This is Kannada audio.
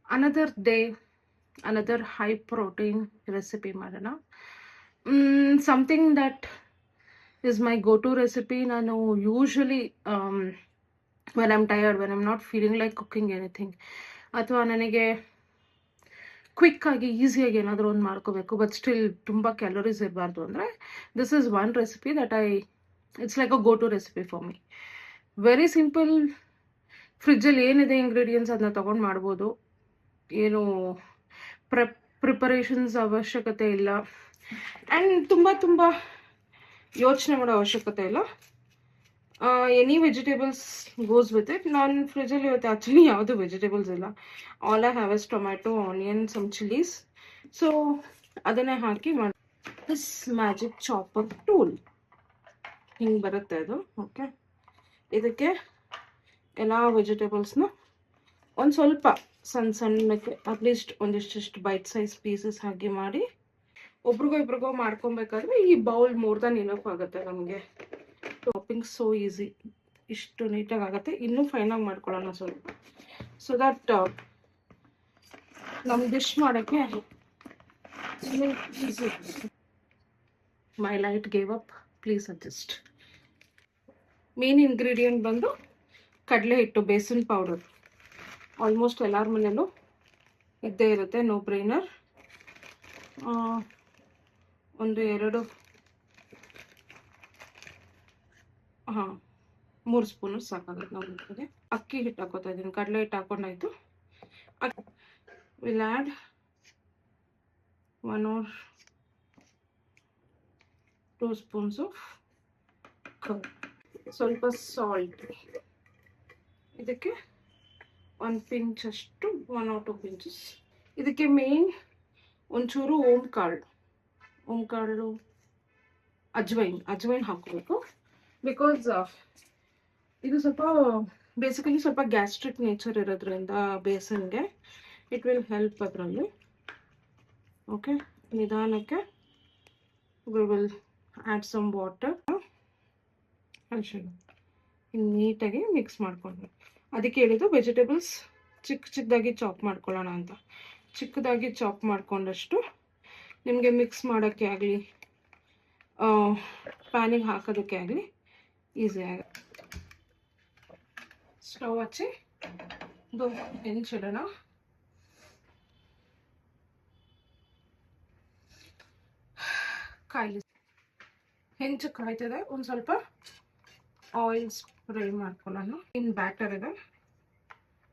Another day, another high protein recipe ಮಾಡೋಣ. Something that is my go-to recipe. ನಾನು usually when I'm tired, when I'm not feeling like cooking anything, ಅಥವಾ ನನಗೆ ಕ್ವಿಕ್ ಆಗಿ ಈಸಿಯಾಗಿ ಏನಾದರೂ ಒಂದು ಮಾಡ್ಕೋಬೇಕು ಬಟ್ ಸ್ಟಿಲ್ ತುಂಬ ಕ್ಯಾಲೋರೀಸ್ ಇರಬಾರ್ದು ಅಂದರೆ this is one recipe that it's like a go to recipe for me. Very simple. ಫ್ರಿಜ್ಜಲ್ಲಿ ಏನಿದೆ ಇಂಗ್ರೀಡಿಯೆಂಟ್ಸ್ ಅದನ್ನ ತೊಗೊಂಡು ಮಾಡ್ಬೋದು. ಏನು ಪ್ರಿಪರೇಷನ್ಸ್ ಅವಶ್ಯಕತೆ ಇಲ್ಲ ಆ್ಯಂಡ್ ತುಂಬ ಯೋಚನೆ ಮಾಡೋ ಅವಶ್ಯಕತೆ ಇಲ್ಲ. Any vegetables goes with it. ನಾನು ಫ್ರಿಜ್ಜಲ್ಲಿ ಇವತ್ತು ಆ್ಯಕ್ಚುಲಿ ಯಾವುದು ವೆಜಿಟೇಬಲ್ಸ್ ಇಲ್ಲ. All I have is tomato, onion, some chillies. So ಅದನ್ನೇ ಹಾಕಿ ಮಾಡಿ ದಿಸ್ ಮ್ಯಾಜಿಕ್ ಚಾಪರ್ ಟೂಲ್ ಹಿಂಗೆ ಬರುತ್ತೆ ಅದು. ಓಕೆ, ಇದಕ್ಕೆ ಎಲ್ಲ ವೆಜಿಟೇಬಲ್ಸ್ನ ಒಂದು ಸ್ವಲ್ಪ ಸಣ್ಣಕ್ಕೆ ಅಟ್ಲೀಸ್ಟ್ ಒಂದಿಷ್ಟು ಬೈಟ್ ಸೈಜ್ ಪೀಸಸ್ ಹಾಕಿ ಮಾಡಿ ಒಬ್ರಿಗೋ ಮಾಡ್ಕೊಬೇಕಾದ್ರೆ ಈ ಬೌಲ್ ಮೋರ್ ದನ್ ಇನಫ್ ಆಗುತ್ತೆ ನಮಗೆ. ಟಾಪಿಂಗ್ ಸೋ ಈಸಿ, ಇಷ್ಟು ನೀಟಾಗಿ ಆಗುತ್ತೆ. ಇನ್ನೂ ಫೈನಾಗಿ ಮಾಡ್ಕೊಳ್ಳೋಣ ಸ್ವಲ್ಪ, ಸೊ ದಟ್ ನಮ್ಮ ಡಿಶ್ ಮಾಡೋಕ್ಕೆ easy. My light gave up, please adjust. Main ingredient ಬಂದು ಕಡಲೆ ಹಿಟ್ಟು, ಬೇಸನ್ ಪೌಡರ್. ಆಲ್ಮೋಸ್ಟ್ ಎಲ್ಲರ ಮನೆಯಲ್ಲೂ ಇದ್ದೇ ಇರುತ್ತೆ, ನೋ ಬ್ರೈನರ್. ಒಂದು 3 ಸ್ಪೂನು ಸಾಕಾಗುತ್ತೆ ನಾವು. ಅಕ್ಕಿ ಹಿಟ್ಟು ಹಾಕೋತಾ ಇದ್ದೀನಿ, ಕಡಲೆ ಹಿಟ್ಟು ಹಾಕೊಂಡಾಯ್ತು. Will add 1 or 2 spoons of curd, ಸ್ವಲ್ಪ ಸಾಲ್ಟ್. ಇದಕ್ಕೆ 1 ಪಿಂಚ್ ಅಷ್ಟು, 1 or 2 ಪಿಂಚಸ್. ಇದಕ್ಕೆ ಮೇನ್ ಒಂಚೂರು ಓಮ್ ಕಾಳು, ಅಜ್ವೈನ್ ಹಾಕೋಬೇಕು. ಬಿಕಾಸ್ ಇದು ಬೇಸಿಕಲಿ ಸ್ವಲ್ಪ ಗ್ಯಾಸ್ಟ್ರಿಕ್ ನೇಚರ್ ಇರೋದ್ರಿಂದ ಬೇಸನ್ಗೆ ಇಟ್ ವಿಲ್ ಹೆಲ್ಪ್ ಅದರಲ್ಲಿ. ಓಕೆ, ನಿಧಾನಕ್ಕೆ we will add some water. ನೀಟಾಗಿ ಮಿಕ್ಸ್ ಮಾಡ್ಕೊಂಡು, ಅದಕ್ಕೆ ಹೇಳಿದ್ದು ವೆಜಿಟೇಬಲ್ಸ್ ಚಿಕ್ಕದಾಗಿ ಚಾಪ್ ಮಾಡ್ಕೊಳ್ಳೋಣ ಅಂತ. ಚಿಕ್ಕದಾಗಿ ಚಾಪ್ ಮಾಡ್ಕೊಂಡಷ್ಟು ನಿಮಗೆ ಮಿಕ್ಸ್ ಮಾಡೋಕ್ಕೆ ಆಗಲಿ ಪ್ಯಾನಿಗೆ ಹಾಕೋದಕ್ಕೆ ಆಗಲಿ ಈಸಿ ಆಗುತ್ತೆ. ಸ್ಟವ್ ಹಚ್ಚಿ ಹೆಂಚಿಡೋಣ. ಹೆಂಚು ಕಾಯ್ತದೆ. ಒಂದು ಸ್ವಲ್ಪ ಆಯಿಲ್ ಸ್ಪ್ರೇ ಮಾಡ್ಕೊಳ್ಳೋಣ. ಇನ್ನು ಬ್ಯಾಟರ್ ಇದೆ,